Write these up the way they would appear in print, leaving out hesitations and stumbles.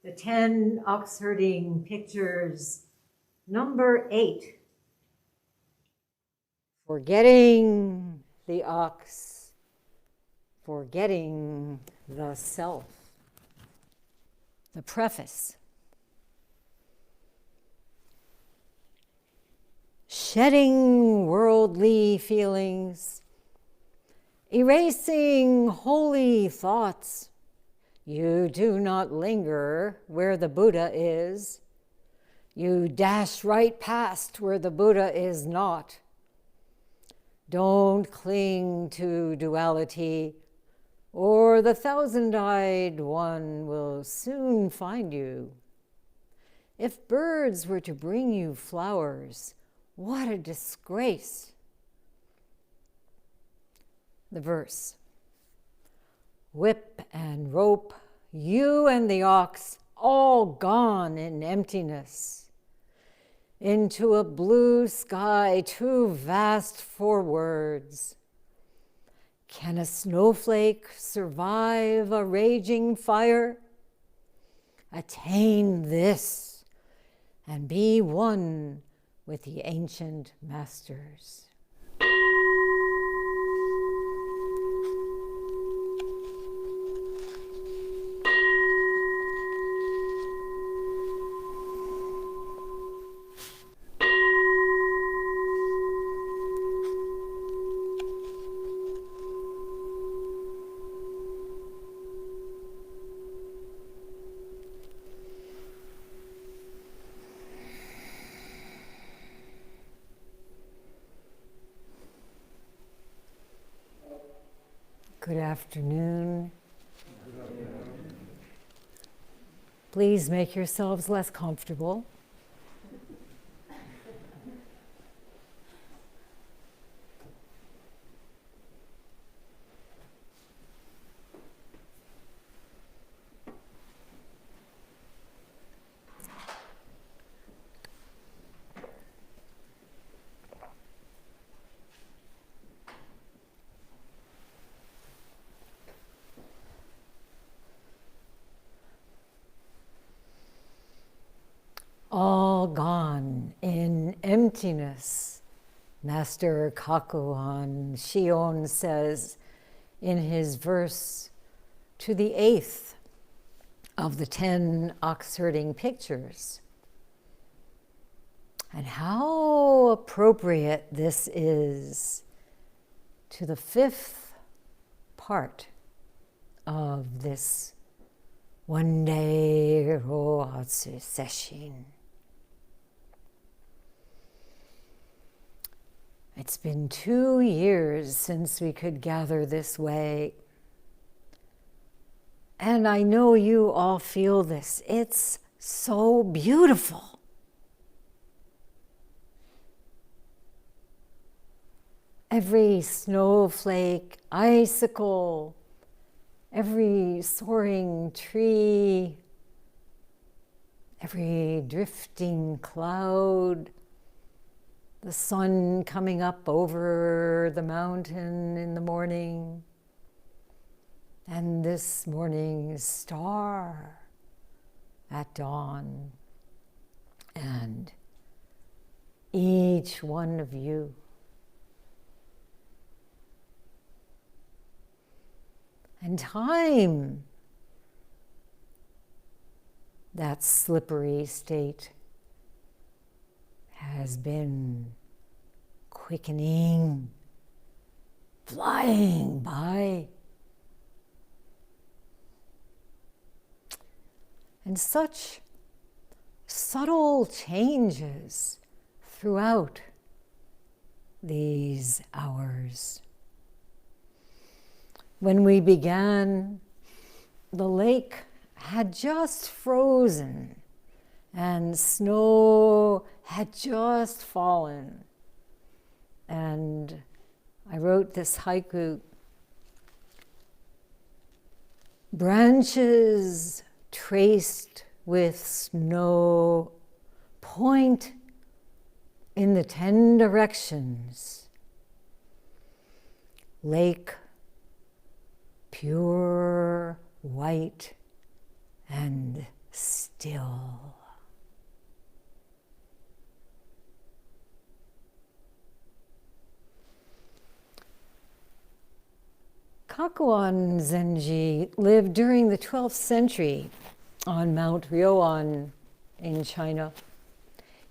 the 10 Oxherding pictures, number 8. Forgetting the ox, forgetting the self. The preface. Shedding worldly feelings, erasing holy thoughts. You do not linger where the Buddha is. You dash right past where the Buddha is not. Don't cling to duality, or the thousand-eyed one will soon find you. If birds were to bring you flowers, what a disgrace. The verse. Whip and rope, you and the ox, all gone in emptiness, into a blue sky too vast for words. Can a snowflake survive a raging fire? Attain this and be one with the ancient masters. Good afternoon. Please make yourselves less comfortable. All gone in emptiness, Master Kakuan Shion says in his verse to the 8th of the 10 Oxherding pictures. And how appropriate this is to the 5th part of this one-day Rohatsu session. It's been 2 years since we could gather this way. And I know you all feel this. It's so beautiful. Every snowflake, icicle, every soaring tree, every drifting cloud, the sun coming up over the mountain in the morning, and this morning's star at dawn, and each one of you. And time, that slippery state, has been quickening, flying by. And such subtle changes throughout these hours. When we began, the lake had just frozen and snow had just fallen. And I wrote this haiku. Branches traced with snow point in the 10 directions. Lake pure white and still. Kakuan Zenji lived during the 12th century on Mount Ryoan in China.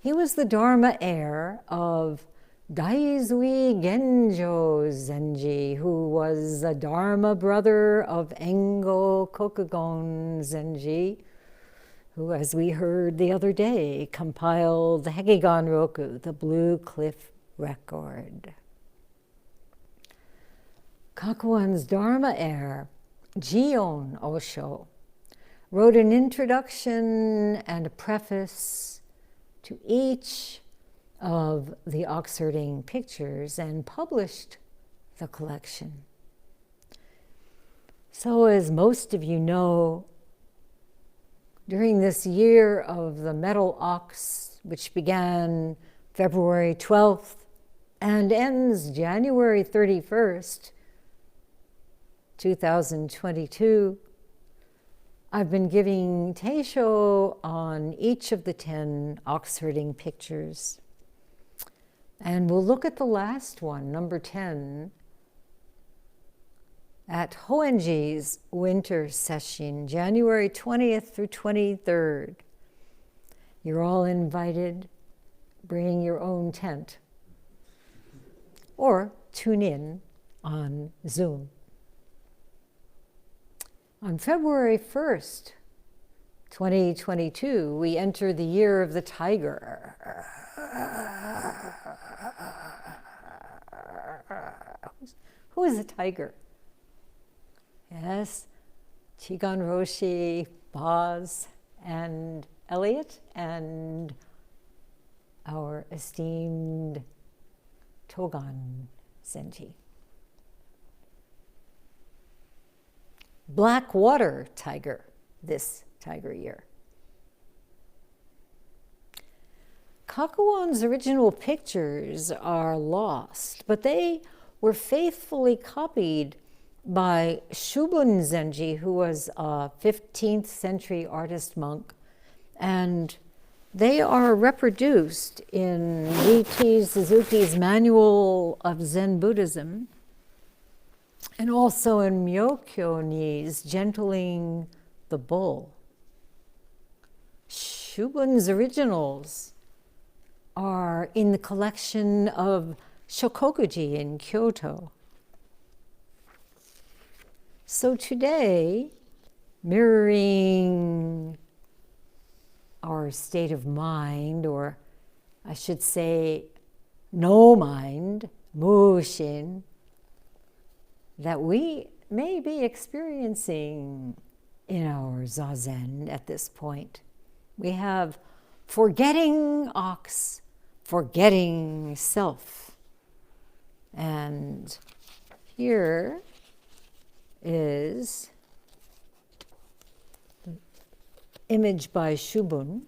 He was the Dharma heir of Daizui Genjo Zenji, who was a Dharma brother of Engo Kokugon Zenji, who, as we heard the other day, compiled the Hekigan Roku, the Blue Cliff Record. Kakuan's Dharma heir, Jion Osho, wrote an introduction and a preface to each of the Oxherding pictures and published the collection. So, as most of you know, during this year of the metal ox, which began February 12th and ends January 31st, 2022, I've been giving Teisho on each of the 10 Oxherding pictures. And we'll look at the last one, number 10, at Hoenji's winter session, January 20th through 23rd. You're all invited. Bring your own tent. Or tune in on Zoom. On February 1st, 2022, we enter the year of the tiger. Who is a tiger? Yes, Shinge Roshi, Boz, and Elliot, and our esteemed Togan Zenji. Blackwater tiger this tiger year. Kakuan's original pictures are lost, but they were faithfully copied by Shubun Zenji, who was a 15th century artist monk, and they are reproduced in V.T. Suzuki's Manual of Zen Buddhism, and also in Myokyo-ni's Gentling the Bull. Shubun's originals are in the collection of Shokokuji in Kyoto. So today, mirroring our state of mind, or I should say, no mind, mushin, that we may be experiencing in our zazen at this point. We have forgetting ox, forgetting self. And here is the image by Shubun.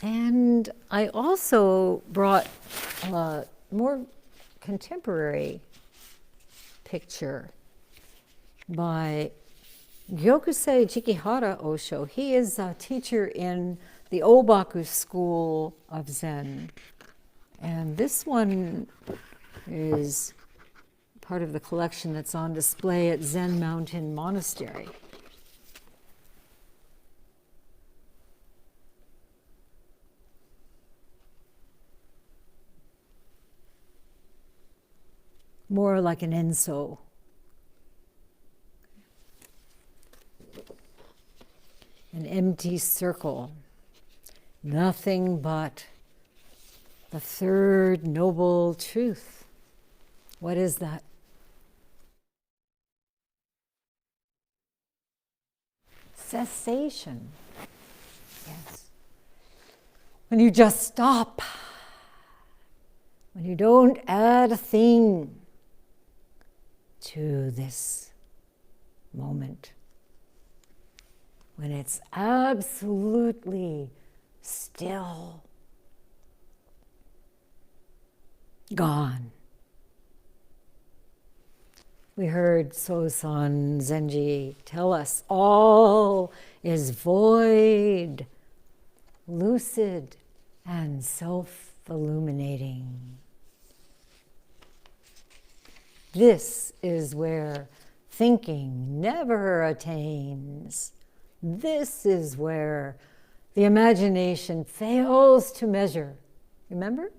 And I also brought a more contemporary picture by Gyokusei Jikihara Osho. He is a teacher in the Obaku School of Zen. And this one is part of the collection that's on display at Zen Mountain Monastery. More like an enso. An empty circle. Nothing but the third noble truth. What is that? Cessation. Yes. When you just stop. When you don't add a thing to this moment. when it's absolutely still, gone. We heard Sosan Zenji tell us all is void, lucid, and self-illuminating. This is where thinking never attains. This is where the imagination fails to measure. Remember?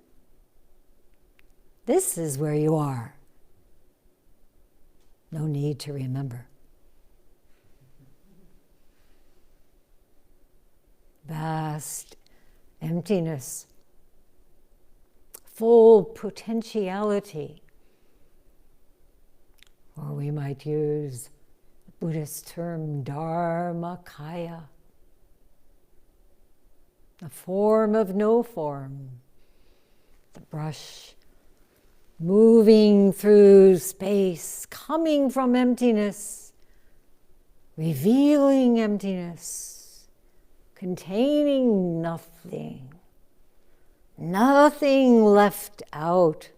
This is where you are. No need to remember. Vast emptiness, full potentiality, or we might use the Buddhist term Dharmakaya, a form of no form, the brush moving through space, coming from emptiness, revealing emptiness, containing nothing, nothing left out.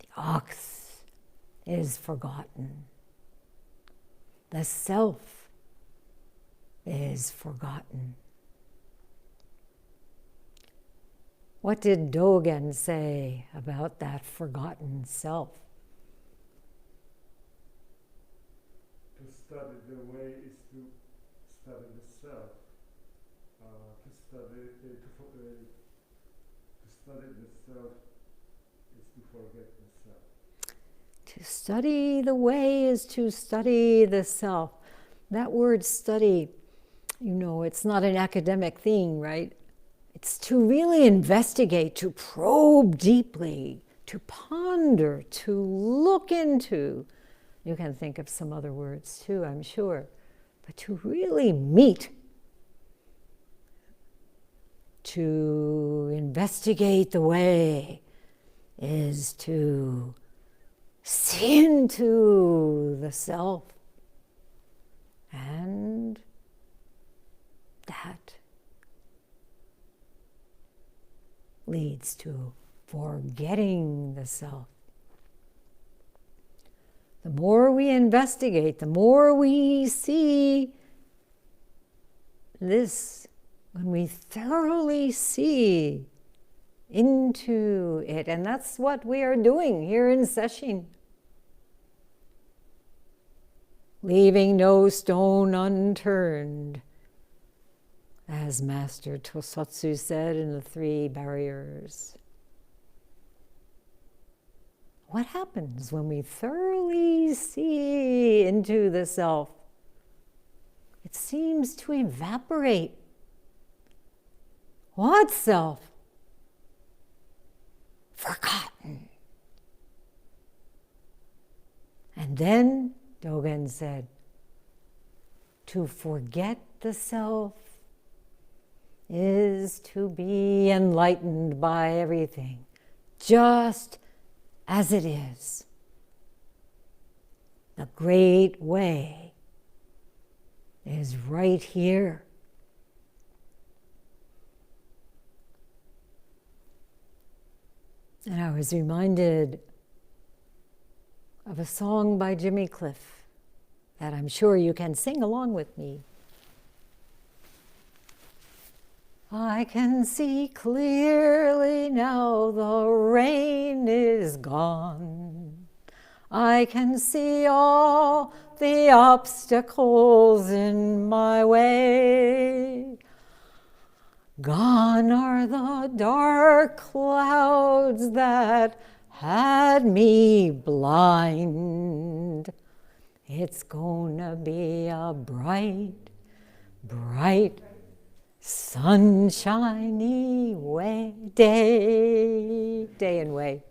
The ox is forgotten. The self is forgotten. What did Dogen say about that forgotten self? To study the way is to study the self. To study the self is to forget the self. To study the way is to study the self. That word study, it's not an academic thing, right? It's to really investigate, to probe deeply, to ponder, to look into. You can think of some other words too, I'm sure. But to really meet, to investigate the way is to see into the self. And that leads to forgetting the self. The more we investigate, the more we see this, when we thoroughly see into it, and that's what we are doing here in sesshin. Leaving no stone unturned, as Master Tosatsu said in the 3 barriers. What happens when we thoroughly see into the self? It seems to evaporate. What self? Forgotten. And then Dogen said, to forget the self is to be enlightened by everything, just as it is. The great way is right here. And I was reminded of a song by Jimmy Cliff that I'm sure you can sing along with me. I can see clearly now the rain is gone. I can see all the obstacles in my way. Gone are the dark clouds that had me blind. It's gonna be a bright, bright, sunshiny day and way.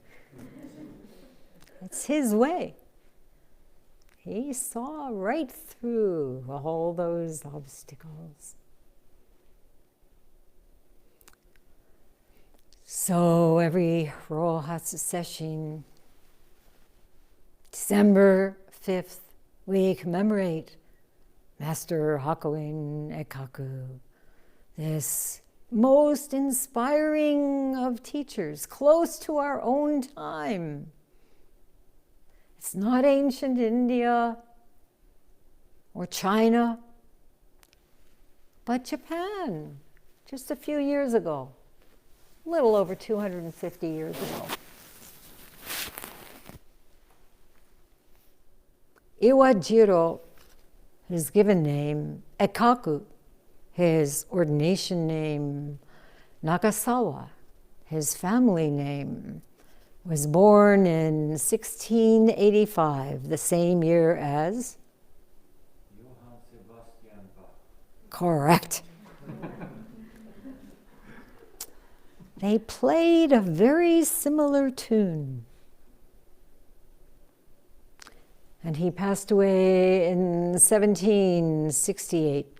It's his way. He saw right through all those obstacles. So every Rohatsu session, December 5th, we commemorate Master Hakuin Ekaku, this most inspiring of teachers, close to our own time. It's not ancient India or China, but Japan, just a few years ago, a little over 250 years ago. Iwajiro, his given name, Ekaku, his ordination name, Nagasawa, his family name, was born in 1685, the same year as? Johann Sebastian Bach. Correct. They played a very similar tune. And he passed away in 1768.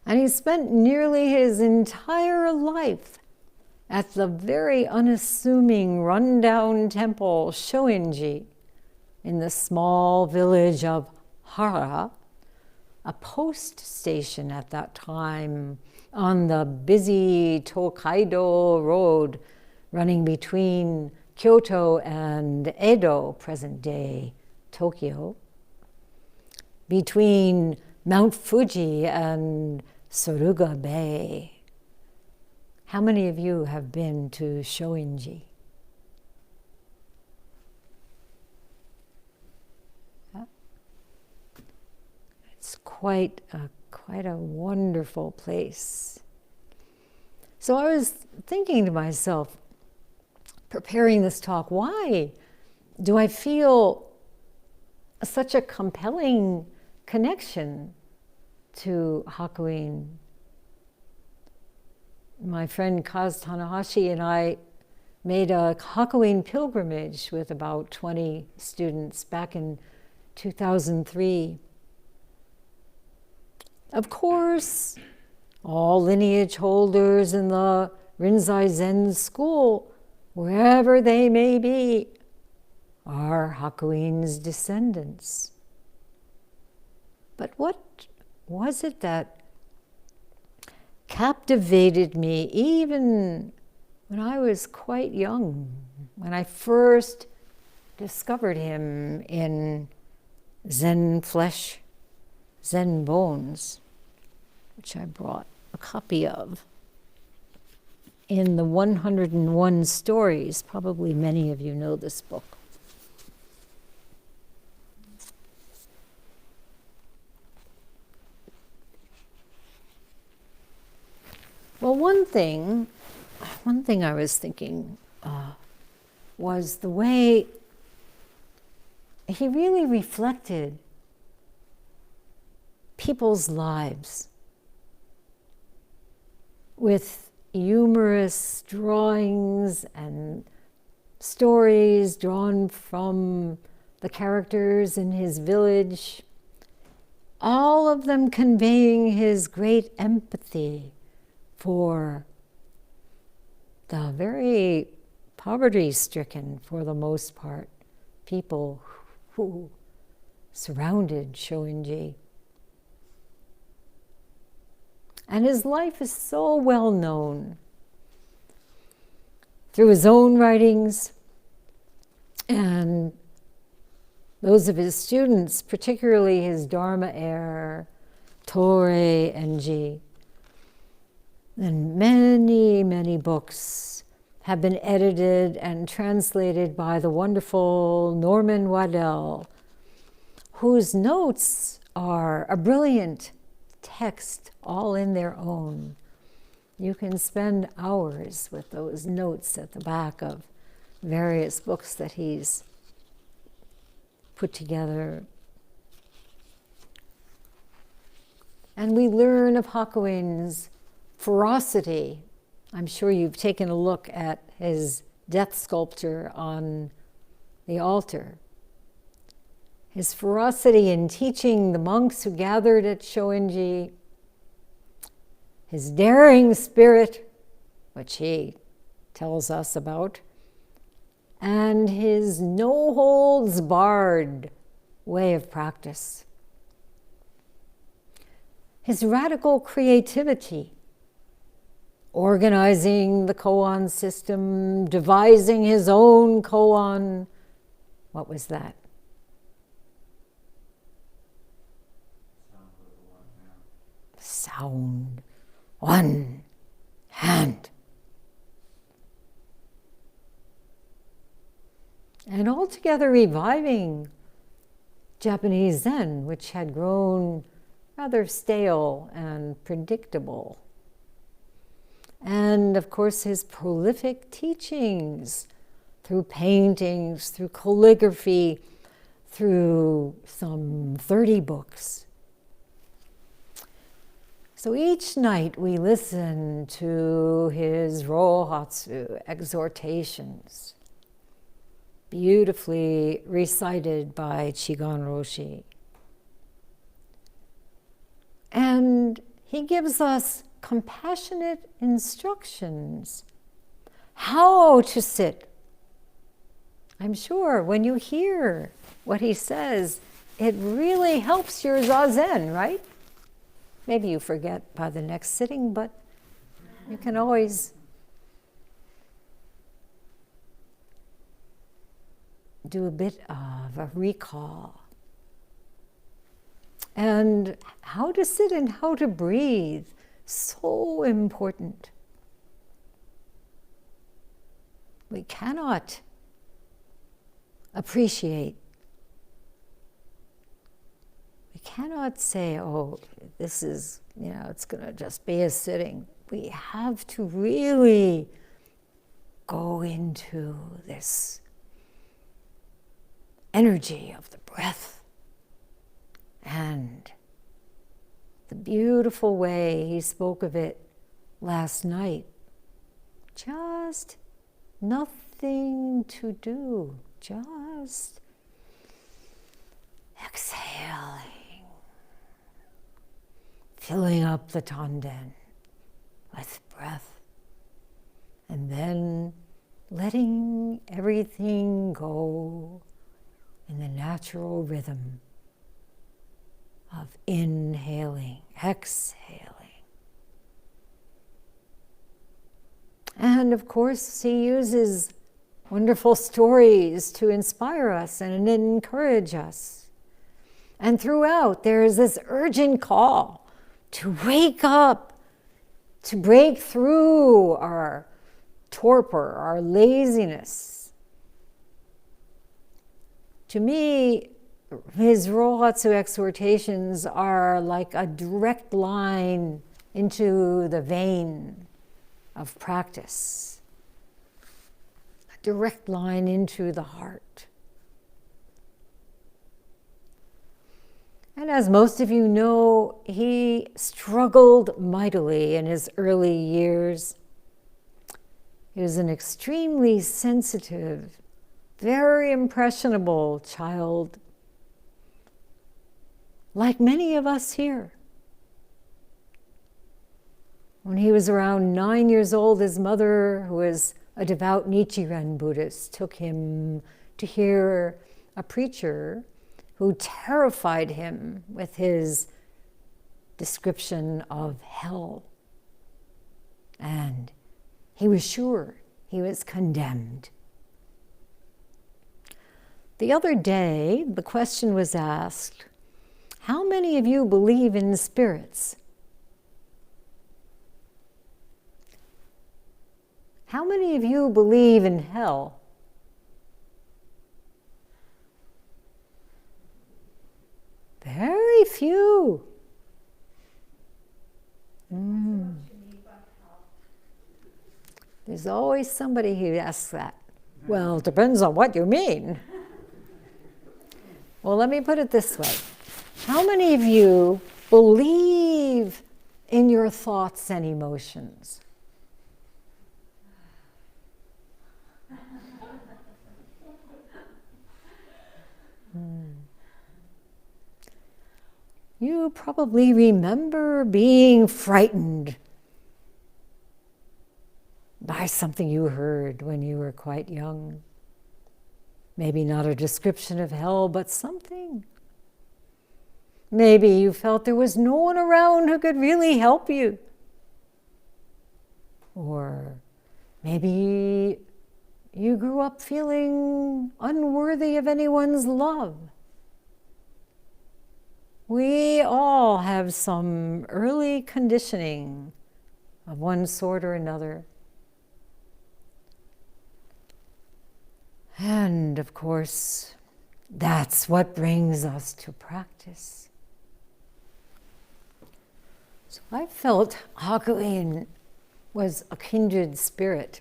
And he spent nearly his entire life at the very unassuming rundown temple Shoinji in the small village of Hara, a post station at that time on the busy Tokaido road running between Kyoto and Edo, present-day Tokyo, between Mount Fuji and Suruga Bay. How many of you have been to Shoinji? It's quite a wonderful place. So I was thinking to myself, preparing this talk, why do I feel such a compelling connection to Hakuin? My friend Kaz Tanahashi and I made a Hakuin pilgrimage with about 20 students back in 2003. Of course, all lineage holders in the Rinzai Zen school, wherever they may be, are Hakuin's descendants. But what was it that captivated me even when I was quite young, when I first discovered him in Zen Flesh, Zen Bones, which I brought a copy of, in the 101 Stories. Probably many of you know this book. Well, one thing I was thinking was the way he really reflected people's lives with humorous drawings and stories drawn from the characters in his village, all of them conveying his great empathy for the very poverty-stricken, for the most part, people who surrounded Shoinji. And his life is so well known through his own writings and those of his students, particularly his Dharma heir, Torei Enji. And many, many books have been edited and translated by the wonderful Norman Waddell, whose notes are a brilliant text all in their own. You can spend hours with those notes at the back of various books that he's put together. And we learn of Hakuin's ferocity. I'm sure you've taken a look at his death sculpture on the altar. His ferocity in teaching the monks who gathered at Shoinji, his daring spirit, which he tells us about, and his no-holds-barred way of practice. His radical creativity, organizing the koan system, devising his own koan. What was that? Sound, one hand. And altogether reviving Japanese Zen, which had grown rather stale and predictable. And of course, his prolific teachings through paintings, through calligraphy, through some 30 books. So each night we listen to his Rohatsu exhortations, beautifully recited by Shinge Roshi. And he gives us compassionate instructions how to sit. I'm sure when you hear what he says, it really helps your zazen, right? Maybe you forget by the next sitting, but you can always do a bit of a recall. And how to sit and how to breathe, so important. We cannot appreciate. We cannot say, oh, this is, it's going to just be a sitting. We have to really go into this energy of the breath and the beautiful way he spoke of it last night. Just nothing to do, just exhaling, filling up the tanden with breath, and then letting everything go in the natural rhythm of inhaling, exhaling. And of course, he uses wonderful stories to inspire us and encourage us. And throughout, there is this urgent call to wake up, to break through our torpor, our laziness. To me, his Rohatsu exhortations are like a direct line into the vein of practice, a direct line into the heart. And as most of you know, he struggled mightily in his early years. He was an extremely sensitive, very impressionable child, like many of us here. When he was around 9 years old, his mother, who was a devout Nichiren Buddhist, took him to hear a preacher who terrified him with his description of hell. And he was sure he was condemned. The other day, the question was asked, how many of you believe in spirits? How many of you believe in hell? Very few. There's always somebody who asks that. Well, it depends on what you mean. Well, let me put it this way. How many of you believe in your thoughts and emotions? You probably remember being frightened by something you heard when you were quite young. Maybe not a description of hell, but something Maybe you felt there was no one around who could really help you. Or maybe you grew up feeling unworthy of anyone's love. We all have some early conditioning of one sort or another. And of course, that's what brings us to practice. So I felt Hakuin was a kindred spirit.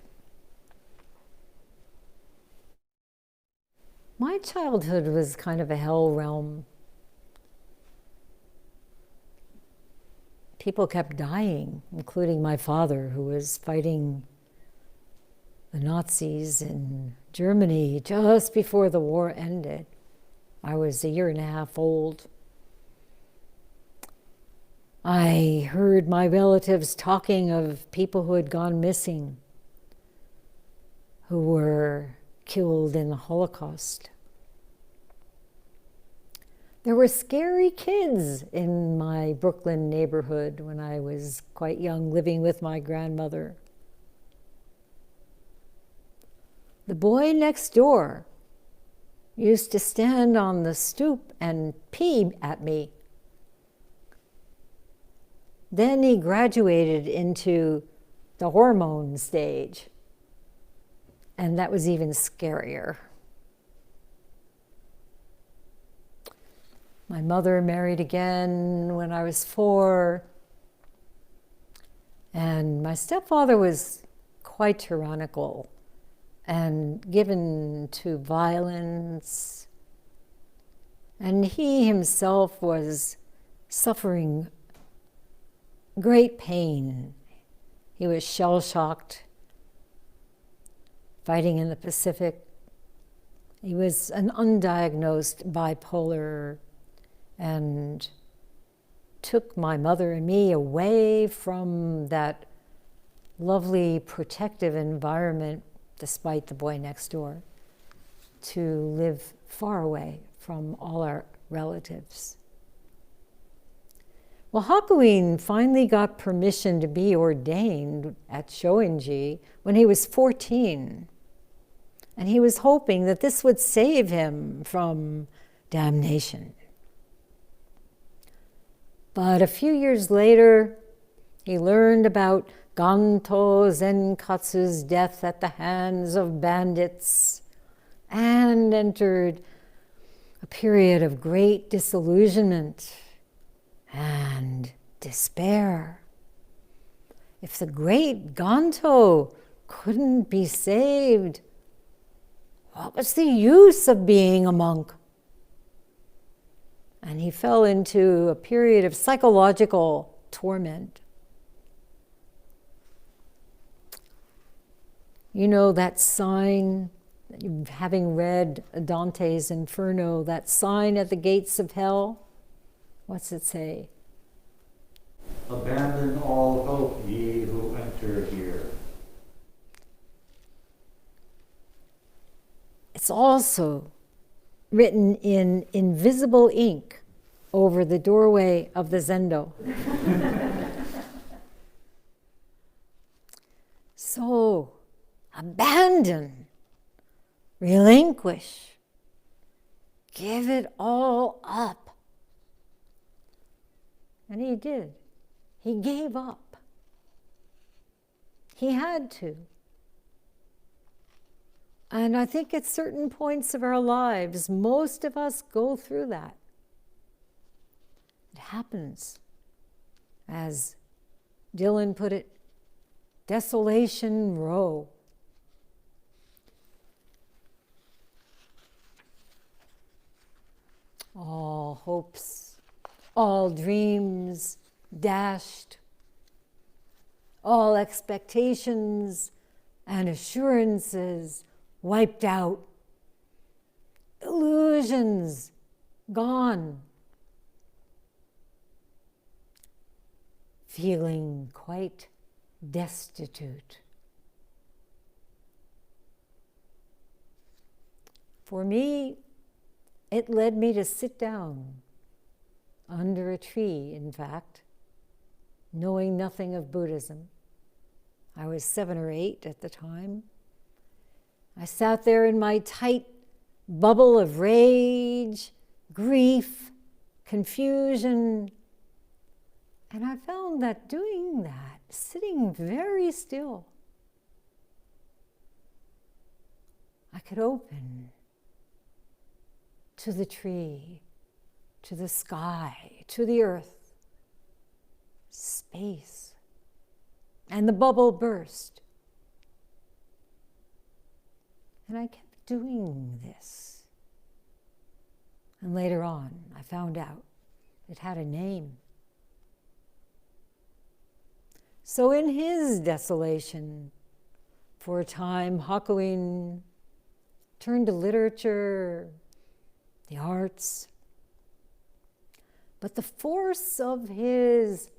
My childhood was kind of a hell realm. People kept dying, including my father, who was fighting the Nazis in Germany just before the war ended. I was 1.5 years old. I heard my relatives talking of people who had gone missing, who were killed in the Holocaust. There were scary kids in my Brooklyn neighborhood when I was quite young, living with my grandmother. The boy next door used to stand on the stoop and pee at me. Then he graduated into the hormone stage, and that was even scarier. My mother married again when I was 4, and my stepfather was quite tyrannical and given to violence, and he himself was suffering great pain. He was shell-shocked, fighting in the Pacific. He was an undiagnosed bipolar and took my mother and me away from that lovely protective environment, despite the boy next door, to live far away from all our relatives. Well, Hakuin finally got permission to be ordained at Shoinji when he was 14. And he was hoping that this would save him from damnation. But a few years later, he learned about Ganto Zenkatsu's death at the hands of bandits and entered a period of great disillusionment and despair. If the great Ganto couldn't be saved, what was the use of being a monk? And he fell into a period of psychological torment. You know that sign, having read Dante's Inferno, that sign at the gates of hell? What's it say? Abandon all hope, ye who enter here. It's also written in invisible ink over the doorway of the zendo. So, abandon, relinquish, give it all up. And he did. He gave up. He had to. And I think at certain points of our lives, most of us go through that. It happens. As Dylan put it, desolation row. All hopes, all dreams dashed, all expectations and assurances wiped out, illusions gone, feeling quite destitute. For me, it led me to sit down under a tree, in fact, knowing nothing of Buddhism. I was 7 or 8 at the time. I sat there in my tight bubble of rage, grief, confusion, and I found that doing that, sitting very still, I could open to the tree, to the sky, to the earth, space, and the bubble burst. And I kept doing this. And later on, I found out it had a name. So in his desolation, for a time, Hakuin turned to literature, the arts. But the force of his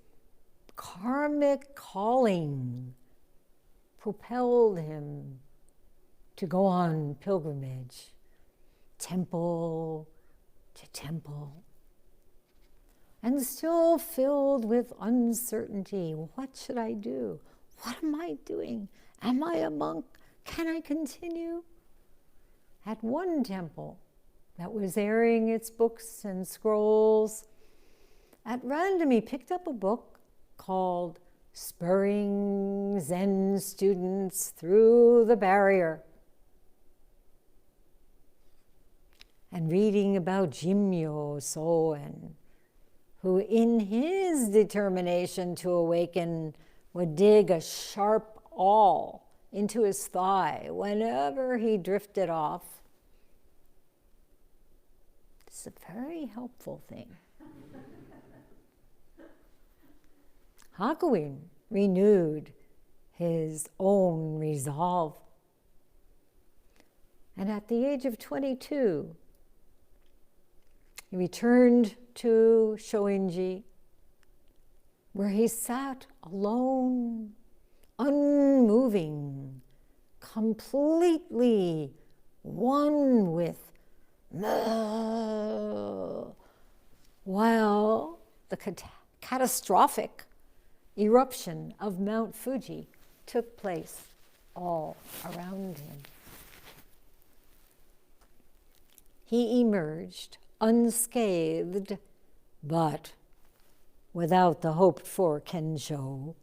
karmic calling propelled him to go on pilgrimage, temple to temple, and still filled with uncertainty. What should I do? What am I doing? Am I a monk? Can I continue? At one temple that was airing its books and scrolls, at random he picked up a book called Spurring Zen Students Through the Barrier, and reading about Jimyo Soen, who in his determination to awaken would dig a sharp awl into his thigh whenever he drifted off. It's a very helpful thing. Hakuin renewed his own resolve. And at the age of 22, he returned to Shoinji, where he sat alone, unmoving, completely one with while the catastrophic eruption of Mount Fuji took place all around him. He emerged unscathed, but without the hoped-for Kensho.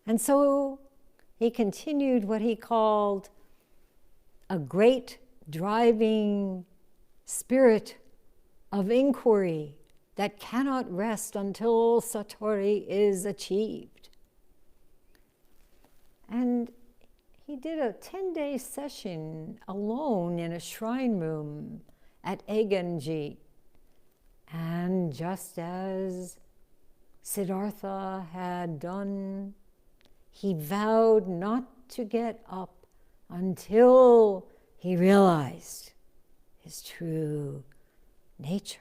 And so he continued what he called a great driving spirit of inquiry that cannot rest until Satori is achieved. And he did a 10-day session alone in a shrine room at Eigenji. And just as Siddhartha had done, he vowed not to get up until he realized his true nature.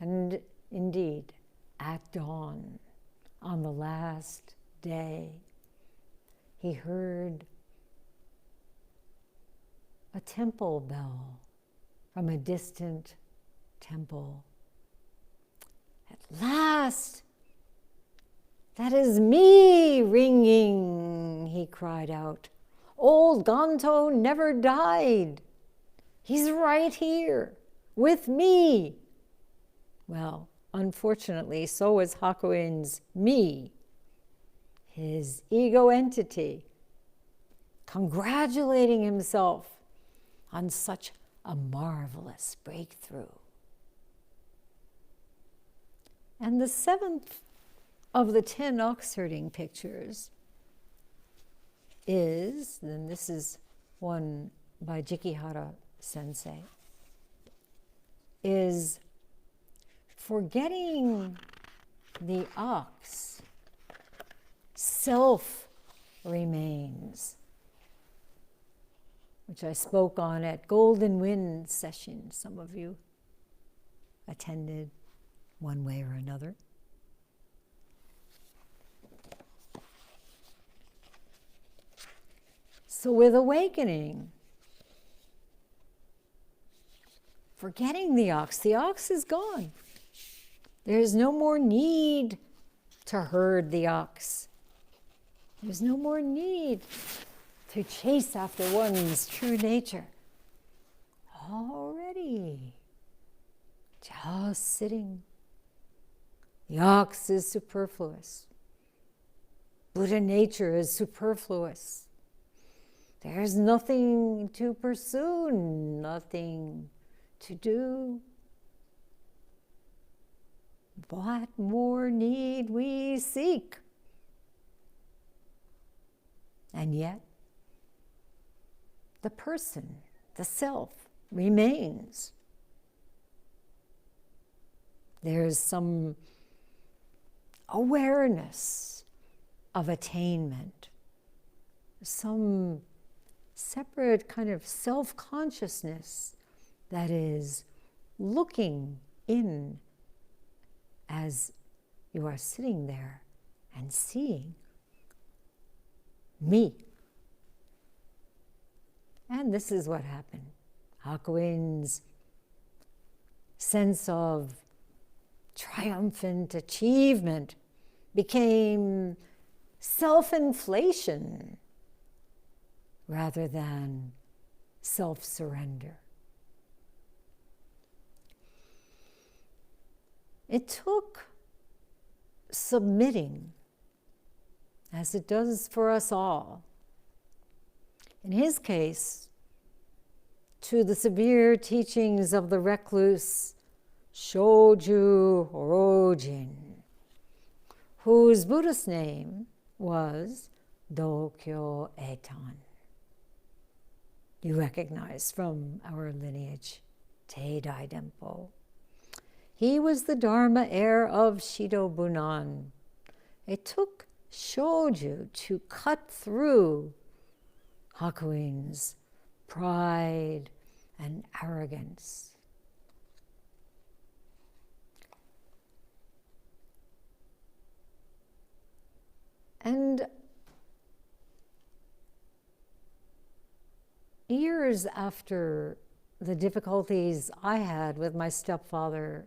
And indeed, at dawn, on the last day, he heard a temple bell from a distant temple. At last, that is me ringing, he cried out. Old Ganto never died. He's right here with me. Well, unfortunately, so was Hakuin's me, his ego entity, congratulating himself on such a marvelous breakthrough. And the 7th of the 10 Oxherding pictures is, and this is one by Jikihara Sensei, is forgetting the ox, self remains, which I spoke on at Golden Wind session. Some of you attended one way or another. So with awakening, forgetting the ox. The ox is gone. There's no more need to herd the ox. There's no more need to chase after one's true nature. Already, just sitting. The ox is superfluous. Buddha nature is superfluous. There's nothing to pursue, nothing to do. What more need we seek? And yet, the person, the self, remains. There's some awareness of attainment, some separate kind of self-consciousness that is looking in as you are sitting there and seeing me. And this is what happened. Hakuin's sense of triumphant achievement became self-inflation rather than self-surrender. It took submitting, as it does for us all, in his case, to the severe teachings of the recluse Shoju Rojin, whose Buddhist name was Dokyo Eitan. You recognize from our lineage, Teidai Dempo. He was the Dharma heir of Shido Bunan. It took Shoju to cut through Hakuin's pride and arrogance. And years after the difficulties I had with my stepfather,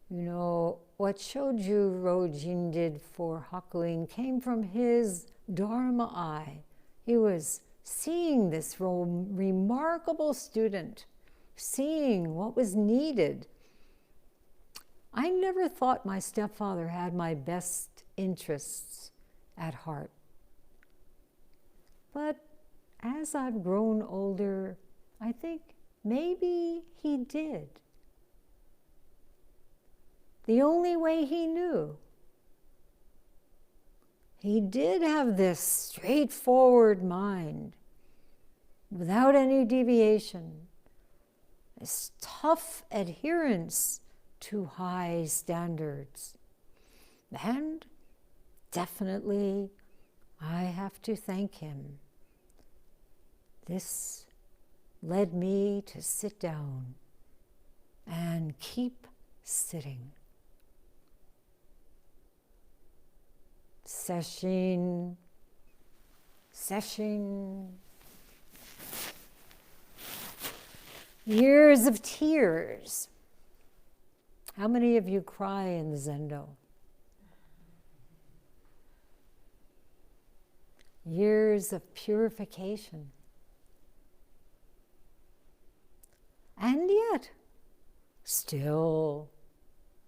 you know, what Shoju Rojin did for Hakuin came from his Dharma eye. He was seeing this remarkable student, seeing what was needed. I never thought my stepfather had my best interests at heart. But as I've grown older, I think maybe he did. The only way he knew. He did have this straightforward mind, without any deviation, this tough adherence to high standards. And definitely, I have to thank him. This led me to sit down and keep sitting. Sesshin, sesshin. Years of tears. How many of you cry in the Zendo? Years of purification. And yet, still,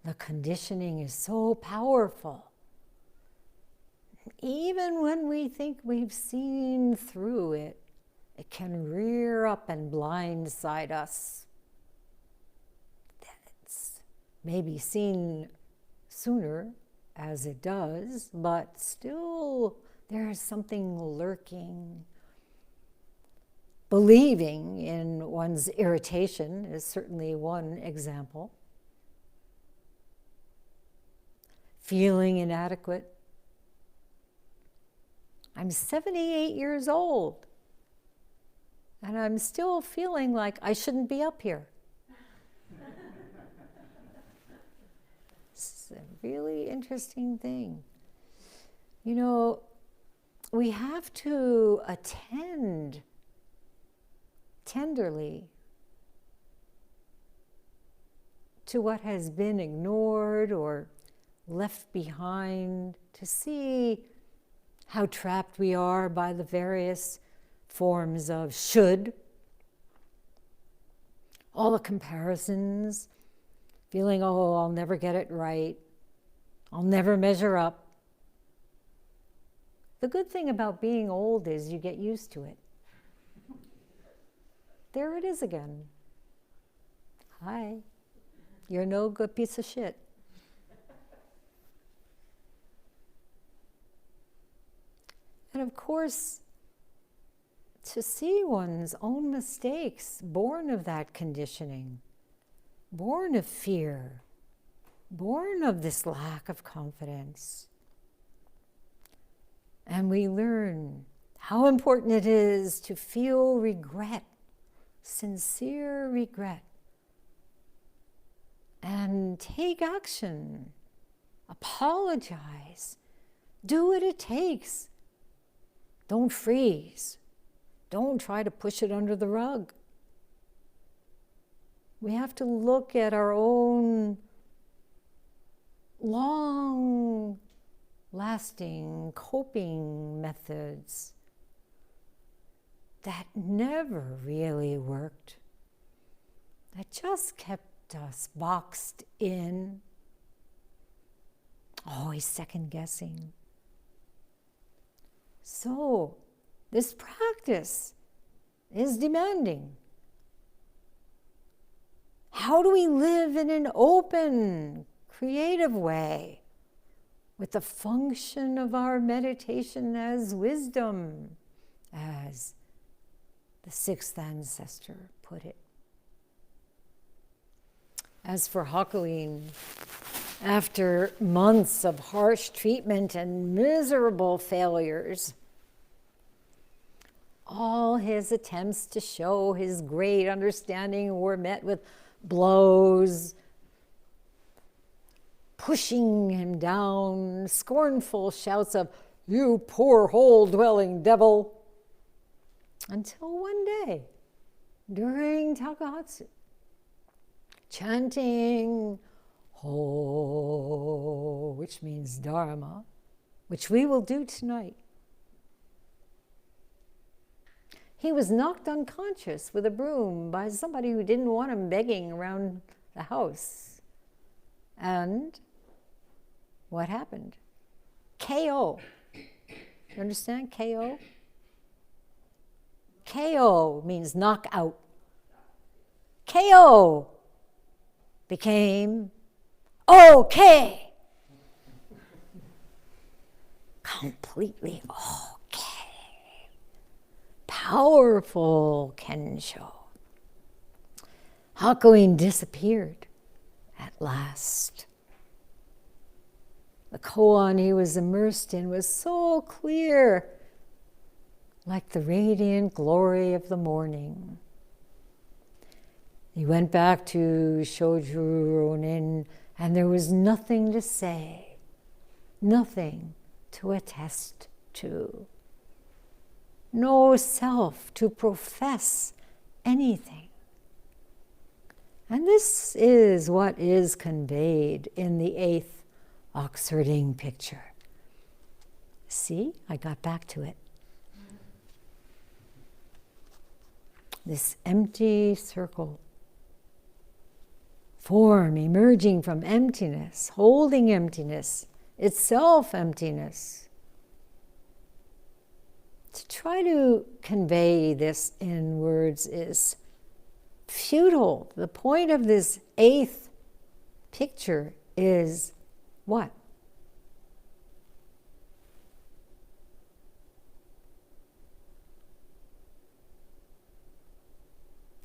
the conditioning is so powerful. Even when we think we've seen through it, it can rear up and blindside us. It's maybe seen sooner, as it does, but still there is something lurking. Believing in one's irritation is certainly one example. Feeling inadequate. I'm 78 years old, and I'm still feeling like I shouldn't be up here. It's a really interesting thing. You know, we have to attend tenderly to what has been ignored or left behind, to see how trapped we are by the various forms of should, all the comparisons, feeling, oh, I'll never get it right, I'll never measure up. The good thing about being old is you get used to it. There it is again. Hi, you're no good piece of shit. And of course, to see one's own mistakes born of that conditioning, born of fear, born of this lack of confidence. And we learn how important it is to feel regret, sincere regret, and take action, apologize, do what it takes. Don't freeze. Don't try to push it under the rug. We have to look at our own long-lasting coping methods that never really worked, that just kept us boxed in, always second-guessing. So, this practice is demanding. How do we live in an open, creative way with the function of our meditation as wisdom, as the sixth ancestor put it? As for Hakuin, after months of harsh treatment and miserable failures, all his attempts to show his great understanding were met with blows, pushing him down, scornful shouts of, "You poor hole-dwelling devil," until one day, during Takahatsu, chanting Ho, which means Dharma, which we will do tonight, he was knocked unconscious with a broom by somebody who didn't want him begging around the house. And what happened? KO. You understand KO? KO means knock out. KO became okay. Completely okay. Powerful Kensho. Hakuin disappeared at last. The koan he was immersed in was so clear, like the radiant glory of the morning. He went back to Shoju Ronin, and there was nothing to say, nothing to attest to. No self to profess anything. And this is what is conveyed in the 8th Oxherding picture. See, I got back to it. This empty circle, form emerging from emptiness, holding emptiness, itself emptiness. To try to convey this in words is futile. The point of this 8th picture is what?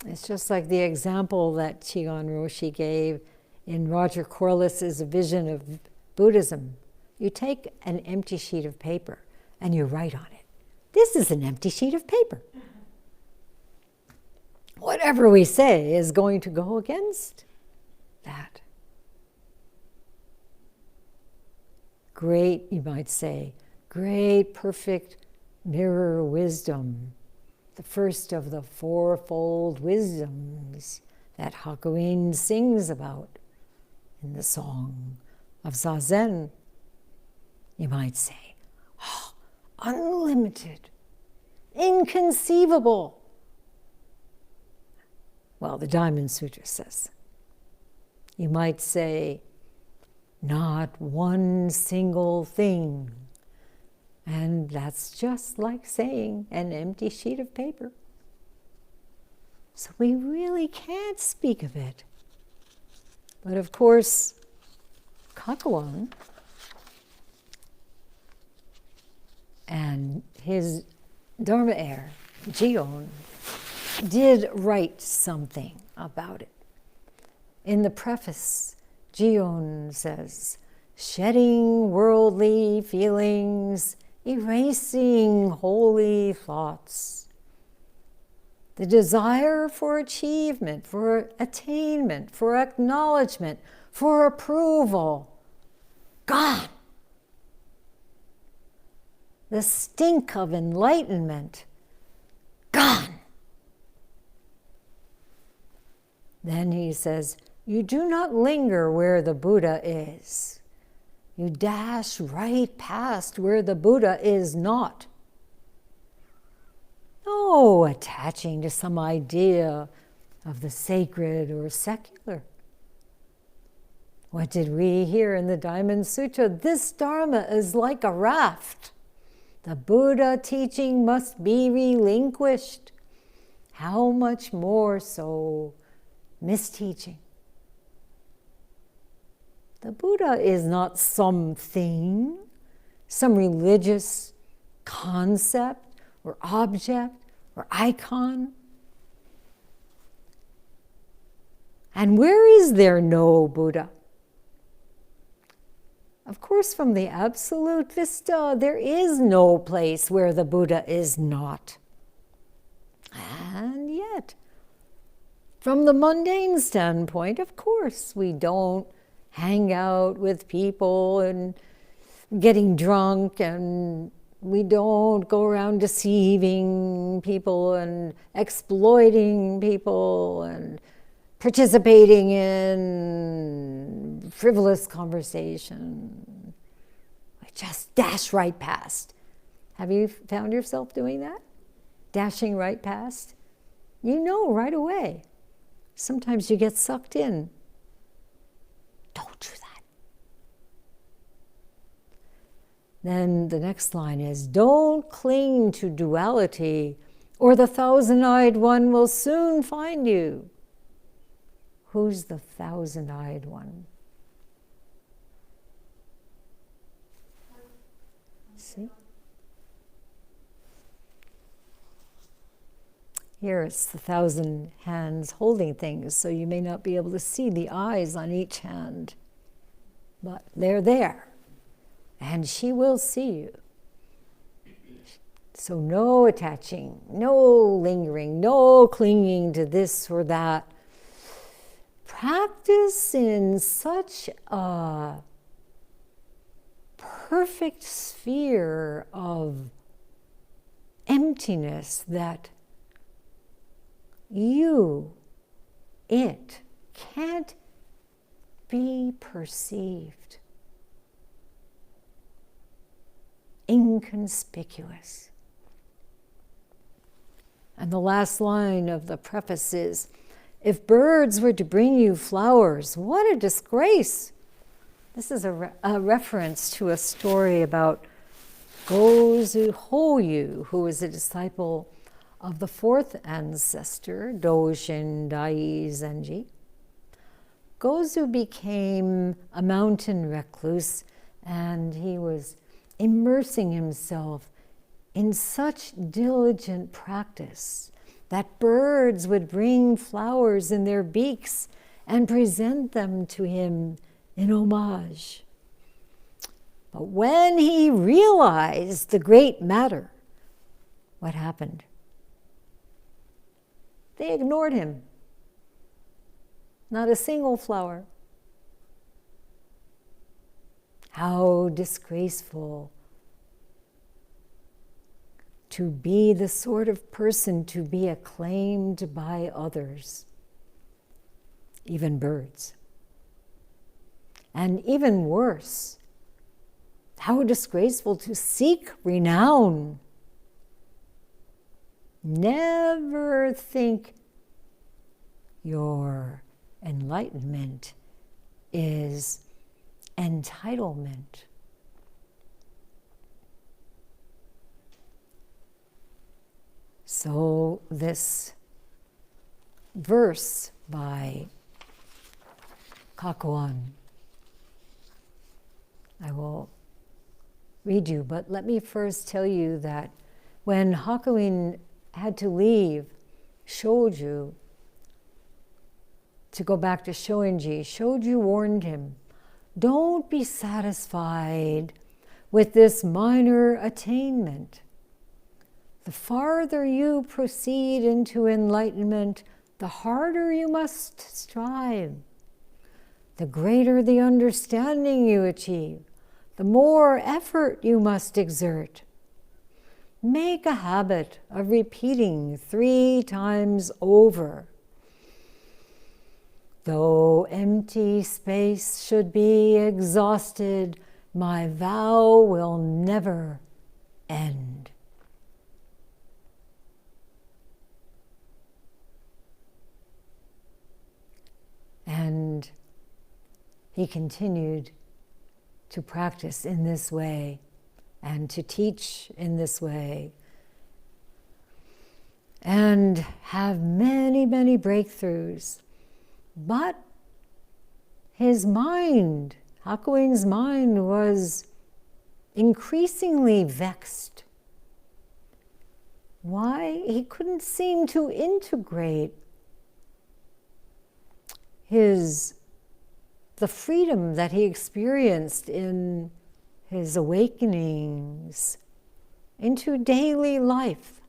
It's just like the example that Shinge Roshi gave in Roger Corliss's vision of Buddhism. You take an empty sheet of paper and you write on it. This is an empty sheet of paper. Whatever we say is going to go against that. Great, you might say, great, perfect mirror wisdom the first of the fourfold wisdoms that Hakuin sings about in the Song of Zazen. You might say, oh, unlimited, inconceivable. Well, the Diamond Sutra says. You might say, not one single thing. And that's just like saying an empty sheet of paper. So we really can't speak of it. But of course, Kakuan and his Dharma heir, Jion, did write something about it. In the preface, Jion says, shedding worldly feelings, erasing holy thoughts. The desire for achievement, for attainment, for acknowledgement, for approval, gone. The stink of enlightenment, gone. Then he says, you do not linger where the Buddha is. You dash right past where the Buddha is not. No attaching to some idea of the sacred or secular. What did we hear in the Diamond Sutra? This Dharma is like a raft. The Buddha teaching must be relinquished. How much more so misteaching? The Buddha is not something, some religious concept or object or icon. And where is there no Buddha? Of course, from the absolute vista, there is no place where the Buddha is not. And yet, from the mundane standpoint, of course, we don't hang out with people and getting drunk, and we don't go around deceiving people and exploiting people and participating in frivolous conversation. I just dash right past. Have you found yourself doing that? Dashing right past? You know right away. Sometimes you get sucked in. Don't do that. Then the next line is, don't cling to duality, or the thousand-eyed one will soon find you. Who's the thousand-eyed one? See? Here it's the 1,000 hands holding things, so you may not be able to see the eyes on each hand. But they're there, and she will see you. So no attaching, no lingering, no clinging to this or that. Practice in such a perfect sphere of emptiness that it can't be perceived. Inconspicuous. And the last line of the preface is, if birds were to bring you flowers, what a disgrace. This is a reference to a story about Gozu Hoyu, who was a disciple of the fourth ancestor, Doshin Dai Zenji. Gozu became a mountain recluse, and he was immersing himself in such diligent practice that birds would bring flowers in their beaks and present them to him in homage. But when he realized the great matter, what happened? They ignored him. Not a single flower. How disgraceful to be the sort of person to be acclaimed by others, even birds. And even worse, how disgraceful to seek renown. Never think your enlightenment is entitlement. So this verse by Kakuan, I will read you, but let me first tell you that when Hakuin had to leave Shoju to go back to Shoinji, Shoju warned him, don't be satisfied with this minor attainment. The farther you proceed into enlightenment, the harder you must strive. The greater the understanding you achieve, the more effort you must exert. Make a habit of repeating 3 times over. Though empty space should be exhausted, my vow will never end. And he continued to practice in this way and to teach in this way and have many, many breakthroughs. But his mind, Hakuin's mind, was increasingly vexed. Why? He couldn't seem to integrate the freedom that he experienced in his awakenings into daily life.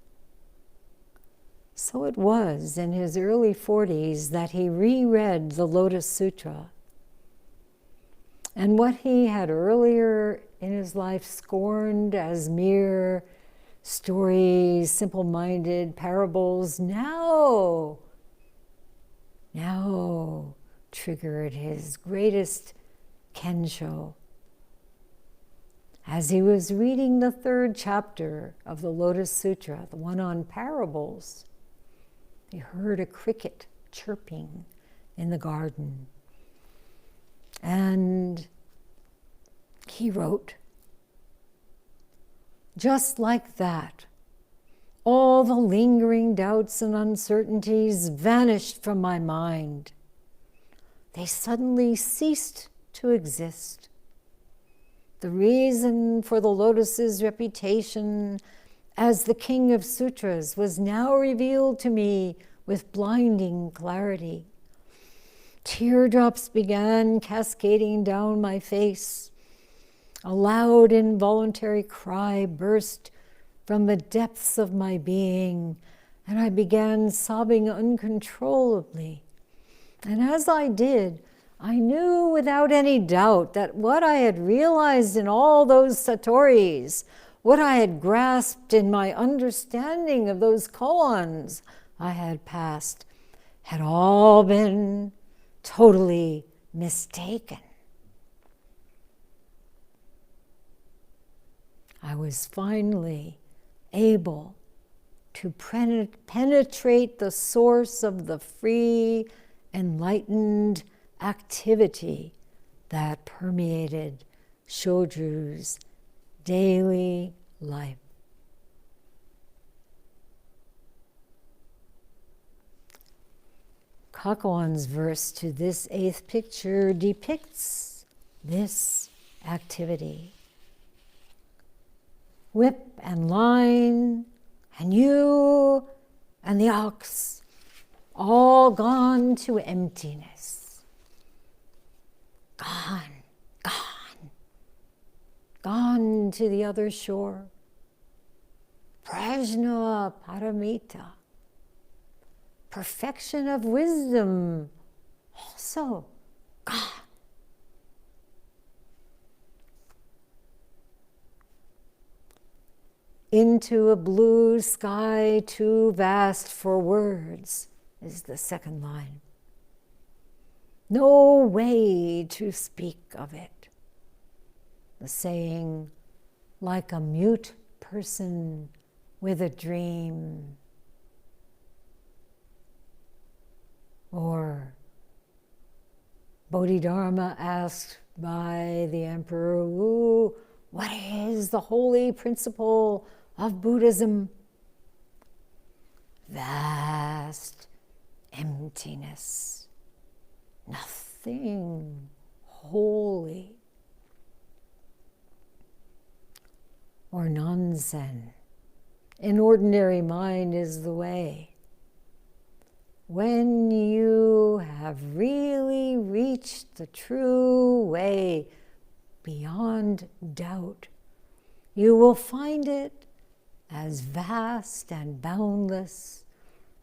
So it was in his early 40s that he reread the Lotus Sutra. And what he had earlier in his life scorned as mere stories, simple-minded parables, now triggered his greatest kensho. As he was reading the 3rd chapter of the Lotus Sutra, the one on parables, he heard a cricket chirping in the garden. And he wrote, just like that, all the lingering doubts and uncertainties vanished from my mind. They suddenly ceased to exist. The reason for the lotus's reputation as the king of sutras was now revealed to me with blinding clarity. Teardrops began cascading down my face. A loud, involuntary cry burst from the depths of my being, and I began sobbing uncontrollably. And as I did, I knew without any doubt that what I had realized in all those satoris, what I had grasped in my understanding of those koans I had passed, had all been totally mistaken. I was finally able to penetrate the source of the free, enlightened activity that permeated Shoju's daily life. Kakuan's verse to this 8th picture depicts this activity. Whip and line, and you and the ox, all gone to emptiness. Gone, gone, gone to the other shore. Prajna paramita, perfection of wisdom, also gone. Into a blue sky too vast for words is the second line. No way to speak of it. The saying, like a mute person with a dream. Or Bodhidharma asked by the emperor, Wu, what is the holy principle of Buddhism? Vast emptiness, nothing holy. Or Nansen, an ordinary mind is the way. When you have really reached the true way beyond doubt, you will find it as vast and boundless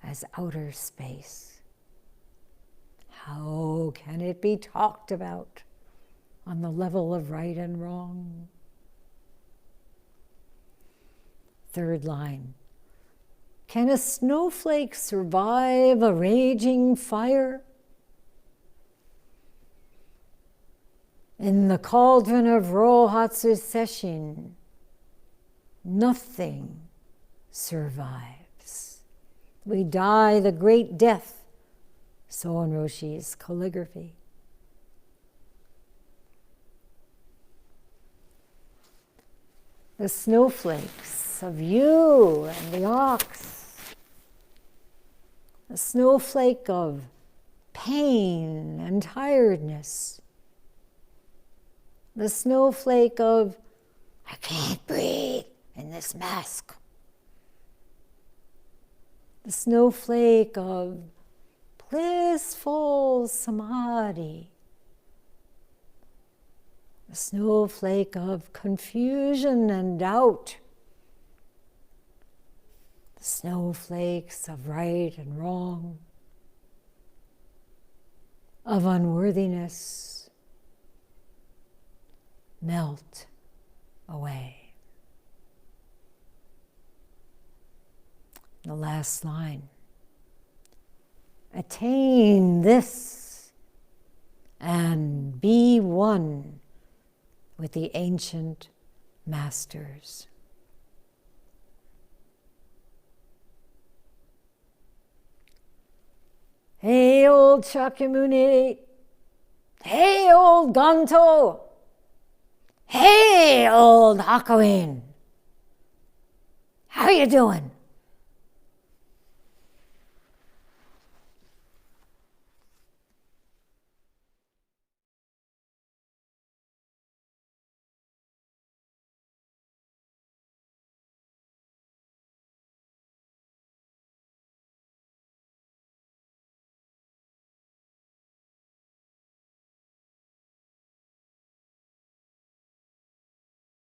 as outer space. How can it be talked about on the level of right and wrong? Third line. Can a snowflake survive a raging fire? In the cauldron of Rohatsu Sesshin, nothing survives. We die the great death, Shinge Roshi's calligraphy. The snowflakes of you and the ox, a snowflake of pain and tiredness, the snowflake of, I can't breathe in this mask, the snowflake of blissful samadhi, the snowflake of confusion and doubt, the snowflakes of right and wrong, of unworthiness, melt away. The last line. Attain this and be one with the ancient masters. Hey, old Shakyamuni. Hey, old Ganto. Hey, old Hakuin. How you doing?